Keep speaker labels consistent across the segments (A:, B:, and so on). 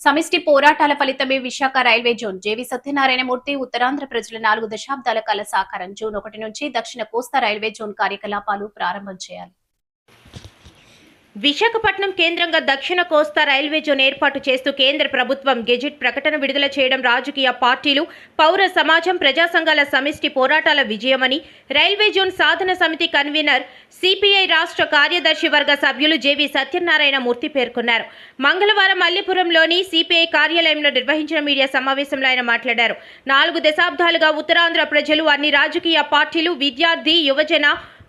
A: సమిష్టి పోరాటాల ఫలితమే విశాఖ రైల్వే జోన్. జేవి సత్యనారాయణమూర్తి ఉత్తరాంధ్ర ప్రజల 4 దశాబ్దాల కల సాకారం. జూన్ 1 నుంచి దక్షిణ కోస్తా రైల్వే జోన్ కార్యకలాపాలు ప్రారంభం చేయాలి.
B: విశాఖపట్నం కేంద్రంగా దక్షిణ కోస్తా రైల్వే జోన్ ఏర్పాటు చేస్తూ కేంద్ర ప్రభుత్వం గెజిట్ ప్రకటన విడుదల చేయడం రాజకీయ పార్టీలు, పౌర సమాజం, ప్రజా సంఘాల సమిష్టి పోరాటాల విజయమని రైల్వే జోన్ సాధన సమితి కన్వీనర్, సిపిఐ రాష్ట్ర కార్యదర్శి వర్గ సభ్యులు జేవి సత్యనారాయణమూర్తి పేర్కొన్నారు. మంగళవారం మల్లిపురంలోని సిపిఐ కార్యాలయంలో నిర్వహించిన మీడియా సమావేశంలో ఆయన మాట్లాడారు. 4 దశాబ్దాలుగా ఉత్తరాంధ్ర ప్రజలు, అన్ని రాజకీయ పార్టీలు, విద్యార్థి, యువజన,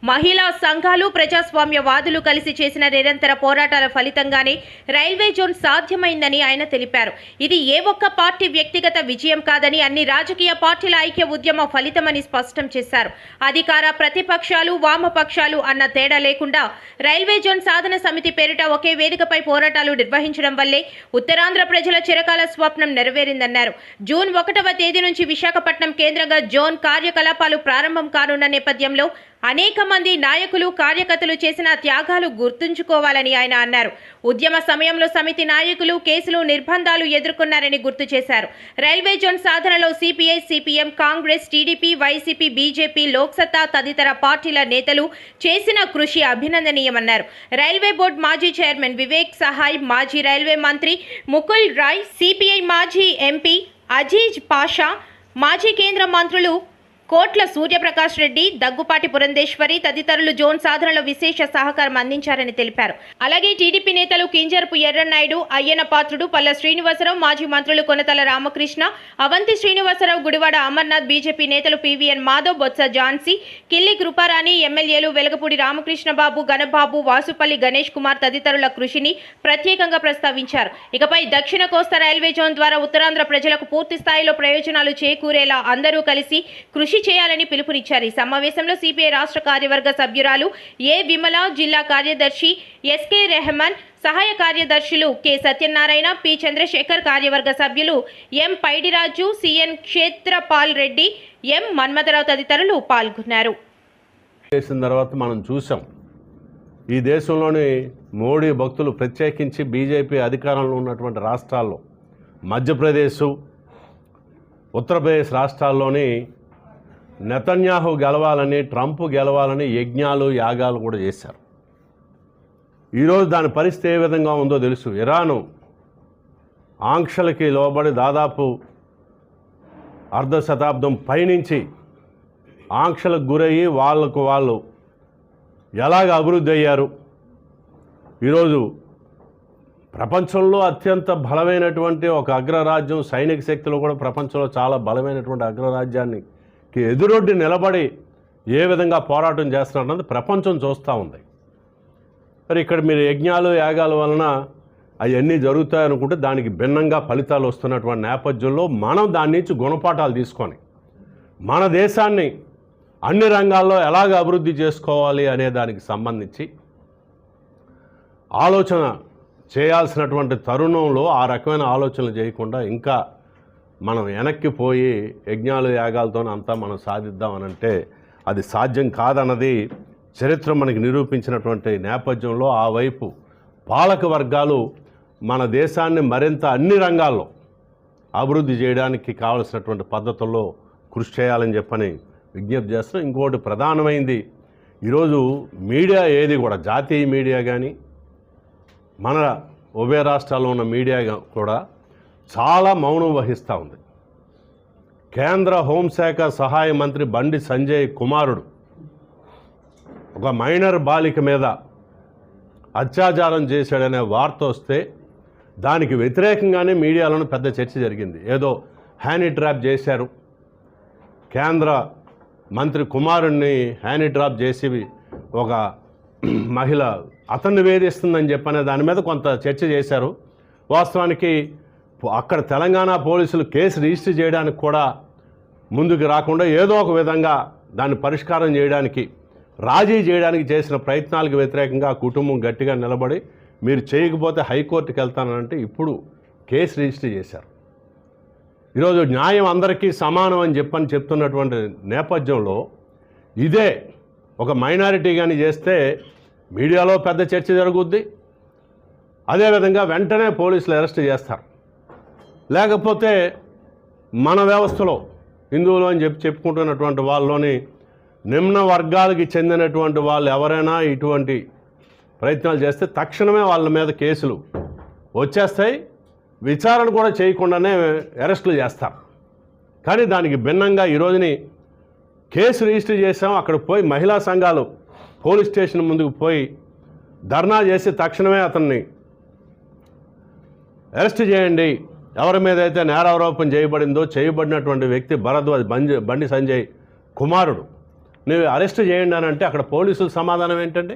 B: మహిళా సంఘాలు, ప్రజాస్వామ్యవాదులు కలిసి చేసిన నిరంతర పోరాటాల ఫలితంగానే రైల్వే జోన్ సాధ్యమైందని ఆయన తెలిపారు. ఇది ఏ ఒక్క పార్టీ వ్యక్తిగత విజయం కాదని, అన్ని రాజకీయ పార్టీల ఐక్య ఉద్యమ ఫలితమని స్పష్టం చేశారు. అధికార, ప్రతిపక్షాలు, వామపక్షాలు అన్న తేడా లేకుండా రైల్వే జోన్ సాధన సమితి పేరిట ఒకే వేదికపై పోరాటాలు నిర్వహించడం వల్లే ఉత్తరాంధ్ర ప్రజల చిరకాల స్వప్నం నెరవేరిందన్నారు. జూన్ 1వ తేదీ నుంచి విశాఖపట్నం కేంద్రంగా జోన్ కార్యకలాపాలు ప్రారంభం కానున్న నేపథ్యంలో అనేక మంది నాయకులు, కార్యకర్తలు చేసిన త్యాగాలు గుర్తుంచుకోవాలని ఆయన అన్నారు. ఉద్యమ సమయంలో సమితి నాయకులు కేసులు, నిర్బంధాలు ఎదుర్కొన్నారని గుర్తు చేశారు. రైల్వే జోన్ సాధనలో CPI, CPM, Congress, TDP, YCP, BJP, Loksatta తదితర పార్టీల నేతలు చేసిన కృషి అభినందనీయమన్నారు. రైల్వే బోర్డు మాజీ చైర్మన్ వివేక్ సహాయ్, మాజీ రైల్వే మంత్రి ముకుల్ రాయ్, సిపిఐ మాజీ ఎంపీ అజీజ్ పాషా, మాజీ కేంద్ర మంత్రులు కోట్ల సూర్యప్రకాష్ రెడ్డి, దగ్గుపాటి పురంధేశ్వరి తదితరులు జోన్ సాధనలో విశేష సహకారం అందించారని తెలిపారు. అలాగే టీడీపీ నేతలు కింజరపు ఎర్రన్నాయుడు, అయ్యన పాత్రుడు, పల్ల శ్రీనివాసరావు, మాజీ మంత్రులు కొనతల రామకృష్ణ, అవంతి శ్రీనివాసరావు, గుడివాడ అమర్నాథ్, బీజేపీ నేతలు పివిఎన్ మాధవ్, బొత్స ఝాన్సీ, కిల్లి కృపారాణి, ఎమ్మెల్యేలు వెలగపూడి రామకృష్ణబాబు, గణబాబు, వాసుపల్లి గణేష్ కుమార్ తదితరుల కృషిని ప్రత్యేకంగా ప్రస్తావించారు. ఇకపై దక్షిణ కోస్తా రైల్వే జోన్ ద్వారా ఉత్తరాంధ్ర ప్రజలకు పూర్తి స్థాయిలో ప్రయోజనాలు చేకూరేలా అందరూ కలిసి కృషి చేయాలని పిలుపునిచ్చారు. ఈ సమావేశంలో సిపిఐ రాష్ట్ర కార్యవర్గ సభ్యురాలు ఏ విమల, జిల్లా కార్యదర్శి ఎస్కే రెహమాన్, సహాయ కార్యదర్శులు కె సత్యనారాయణ, పి చంద్రశేఖర్, కార్యవర్గ సభ్యులు ఎం పైడిరాజు, సిఎన్ క్షేత్రపాల్ రెడ్డి, ఎం మన్మథరావు తదితరులు పాల్గొన్నారు.
C: తర్వాత మనం చూసాం, ఈ దేశంలోని మోడీ భక్తులు ప్రత్యేకించి బీజేపీ అధికారంలో ఉన్నటువంటి రాష్ట్రాల్లో మధ్యప్రదేశ్, ఉత్తరప్రదేశ్ రాష్ట్రాల్లోని నెతన్యాహు గెలవాలని, ట్రంప్ గెలవాలని యజ్ఞాలు, యాగాలు కూడా చేశారు. ఈరోజు దాని పరిస్థితి ఏ విధంగా ఉందో తెలుసు. ఇరాను ఆంక్షలకి లోబడి దాదాపు అర్ధ శతాబ్దం పైనుంచి ఆంక్షలకు గురయ్యి వాళ్ళు ఎలాగ అభివృద్ధి అయ్యారు. ఈరోజు ప్రపంచంలో అత్యంత బలమైనటువంటి ఒక అగ్రరాజ్యం, సైనిక శక్తిలో కూడా ప్రపంచంలో చాలా బలమైనటువంటి అగ్రరాజ్యానికి ఎదురొడ్డి నిలబడి ఏ విధంగా పోరాటం చేస్తున్నారన్నది ప్రపంచం చూస్తూ ఉంది. మరి ఇక్కడ మీరు యజ్ఞాలు, యాగాల వలన అవన్నీ జరుగుతాయనుకుంటే దానికి భిన్నంగా ఫలితాలు వస్తున్నటువంటి నేపథ్యంలో మనం దాని నుంచి గుణపాఠాలు తీసుకొని మన దేశాన్ని అన్ని రంగాల్లో ఎలాగ అభివృద్ధి చేసుకోవాలి అనే దానికి సంబంధించి ఆలోచన చేయాల్సినటువంటి తరుణంలో ఆ రకమైన ఆలోచనలు చేయకుండా ఇంకా మనం వెనక్కిపోయి యజ్ఞాలు, యాగాలతో అంతా మనం సాధిద్దామనంటే అది సాధ్యం కాదన్నది చరిత్ర మనకి నిరూపించినటువంటి నేపథ్యంలో ఆ వైపు పాలక వర్గాలు మన దేశాన్ని మరింత అన్ని రంగాల్లో అభివృద్ధి చేయడానికి కావలసినటువంటి పద్ధతుల్లో కృషి చేయాలని చెప్పని విజ్ఞప్తి చేస్తున్నాం. ఇంకోటి ప్రధానమైంది, ఈరోజు మీడియా ఏది కూడా, జాతీయ మీడియా కానీ మన ఉభయ రాష్ట్రాల్లో ఉన్న మీడియా కూడా చాలా మౌనం వహిస్తూ ఉంది. కేంద్ర హోంశాఖ సహాయ మంత్రి బండి సంజయ్ కుమారుడు ఒక మైనర్ బాలిక మీద అత్యాచారం చేశాడనే వార్త వస్తే దానికి వ్యతిరేకంగానే మీడియాలోనూ పెద్ద చర్చ జరిగింది. ఏదో హ్యానీ ట్రాప్ చేశారు, కేంద్ర మంత్రి కుమారుణ్ణి హ్యానీ ట్రాప్ చేసి ఒక మహిళ అతన్ని వేధిస్తుందని చెప్పనే దాని మీద కొంత చర్చ చేశారు. వాస్తవానికి అక్కడ తెలంగాణ పోలీసులు కేసు రిజిస్టర్ చేయడానికి కూడా ముందుకు రాకుండా ఏదో ఒక విధంగా దాన్ని పరిష్కారం చేయడానికి, రాజీ చేయడానికి చేసిన ప్రయత్నాలకు వ్యతిరేకంగా కుటుంబం గట్టిగా నిలబడి మీరు చేయకపోతే హైకోర్టుకి వెళ్తానంటే ఇప్పుడు కేసు రిజిస్టర్ చేశారు. ఈరోజు న్యాయం అందరికీ సమానం అని చెప్తున్నటువంటి నేపథ్యంలో ఇదే ఒక మైనారిటీ కానీ చేస్తే మీడియాలో పెద్ద చర్చ జరుగుద్ది. అదేవిధంగా వెంటనే పోలీసులు అరెస్ట్ చేస్తారు. లేకపోతే మన వ్యవస్థలో హిందువులు అని చెప్పుకుంటున్నటువంటి వాళ్ళలోని నిమ్న వర్గాలకి చెందినటువంటి వాళ్ళు ఎవరైనా ఇటువంటి ప్రయత్నాలు చేస్తే తక్షణమే వాళ్ళ మీద కేసులు వచ్చేస్తాయి, విచారణ కూడా చేయకుండానే అరెస్టులు చేస్తారు. కానీ దానికి భిన్నంగా ఈరోజుని కేసు రిజిస్టర్ చేసాం, అక్కడ పోయి మహిళా సంఘాలు పోలీస్ స్టేషన్ ముందుకు పోయి ధర్నా చేసి తక్షణమే అతన్ని అరెస్ట్ చేయండి, ఎవరి మీద అయితే నేరారోపణ చేయబడినటువంటి వ్యక్తి భరద్వాజ్ బండి సంజయ్ కుమారుడు, ನೀವು అరెస్ట్ చేయండి అని అంటే అక్కడ పోలీసుల సమాధానం ఏంటంటే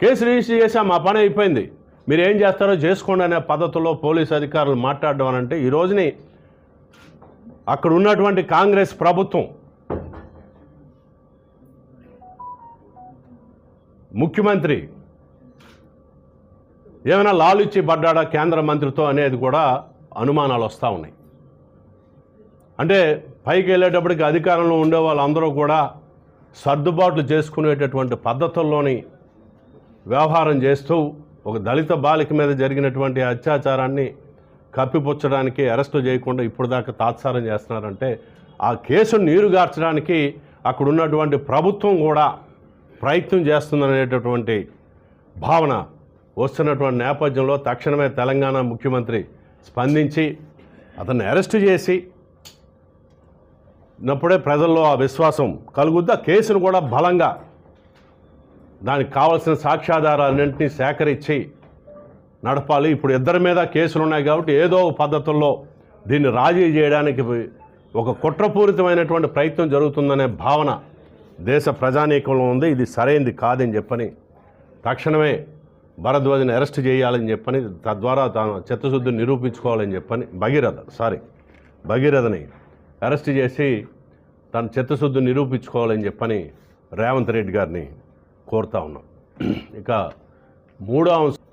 C: కేసు రిజిస్టర్ చేసా, మా పని అయిపోయింది, మీరు ఏం చేస్తారో చేసుకోండి అనే పద్ధతిలో పోలీసు అధికారులు మాట్లాడడం అని అంటే ఈ రోజుని అక్కడ ఉన్నటువంటి కాంగ్రెస్ ప్రభుత్వం ముఖ్యమంత్రి ఏమైనా లాలుచి పడ్డాడా కేంద్ర మంత్రితో అనేది కూడా అనుమానాలు వస్తూ ఉన్నాయి. అంటే పైకి వెళ్ళేటప్పటికి అధికారంలో ఉండే వాళ్ళందరూ కూడా సర్దుబాట్లు చేసుకునేటటువంటి పద్ధతుల్లోని వ్యవహారం చేస్తూ ఒక దళిత బాలిక మీద జరిగినటువంటి అత్యాచారాన్ని కప్పిపుచ్చడానికి అరెస్టు చేయకుండా ఇప్పుడు దాకా తాత్సారం చేస్తున్నారంటే ఆ కేసును నీరుగార్చడానికి అక్కడ ఉన్నటువంటి ప్రభుత్వం కూడా ప్రయత్నం చేస్తుందనేటటువంటి భావన వస్తున్నటువంటి నేపథ్యంలో తక్షణమే తెలంగాణ ముఖ్యమంత్రి స్పందించి అతన్ని అరెస్ట్ చేసి నప్పుడే ప్రజల్లో ఆ విశ్వాసం కలుగుద్దా, కేసును కూడా బలంగా దానికి కావాల్సిన సాక్ష్యాధారాలన్నింటినీ సేకరించి నడపాలి. ఇప్పుడు ఇద్దరి మీద కేసులు ఉన్నాయి కాబట్టి ఏదో పద్ధతుల్లో దీన్ని రాజీ చేయడానికి ఒక కుట్రపూరితమైనటువంటి ప్రయత్నం జరుగుతుందనే భావన దేశ ప్రజానీకంలో ఉంది. ఇది సరైనది కాదని చెప్పని తక్షణమే భరద్వాజ్ని అరెస్ట్ చేయాలని చెప్పని, తద్వారా తాను చిత్తశుద్ధిని నిరూపించుకోవాలని చెప్పని భగీరథని అరెస్ట్ చేసి తన చిత్తశుద్ధిని నిరూపించుకోవాలని చెప్పని రేవంత్ రెడ్డి గారిని కోరుతా ఉన్నాం. ఇక మూడో అంశం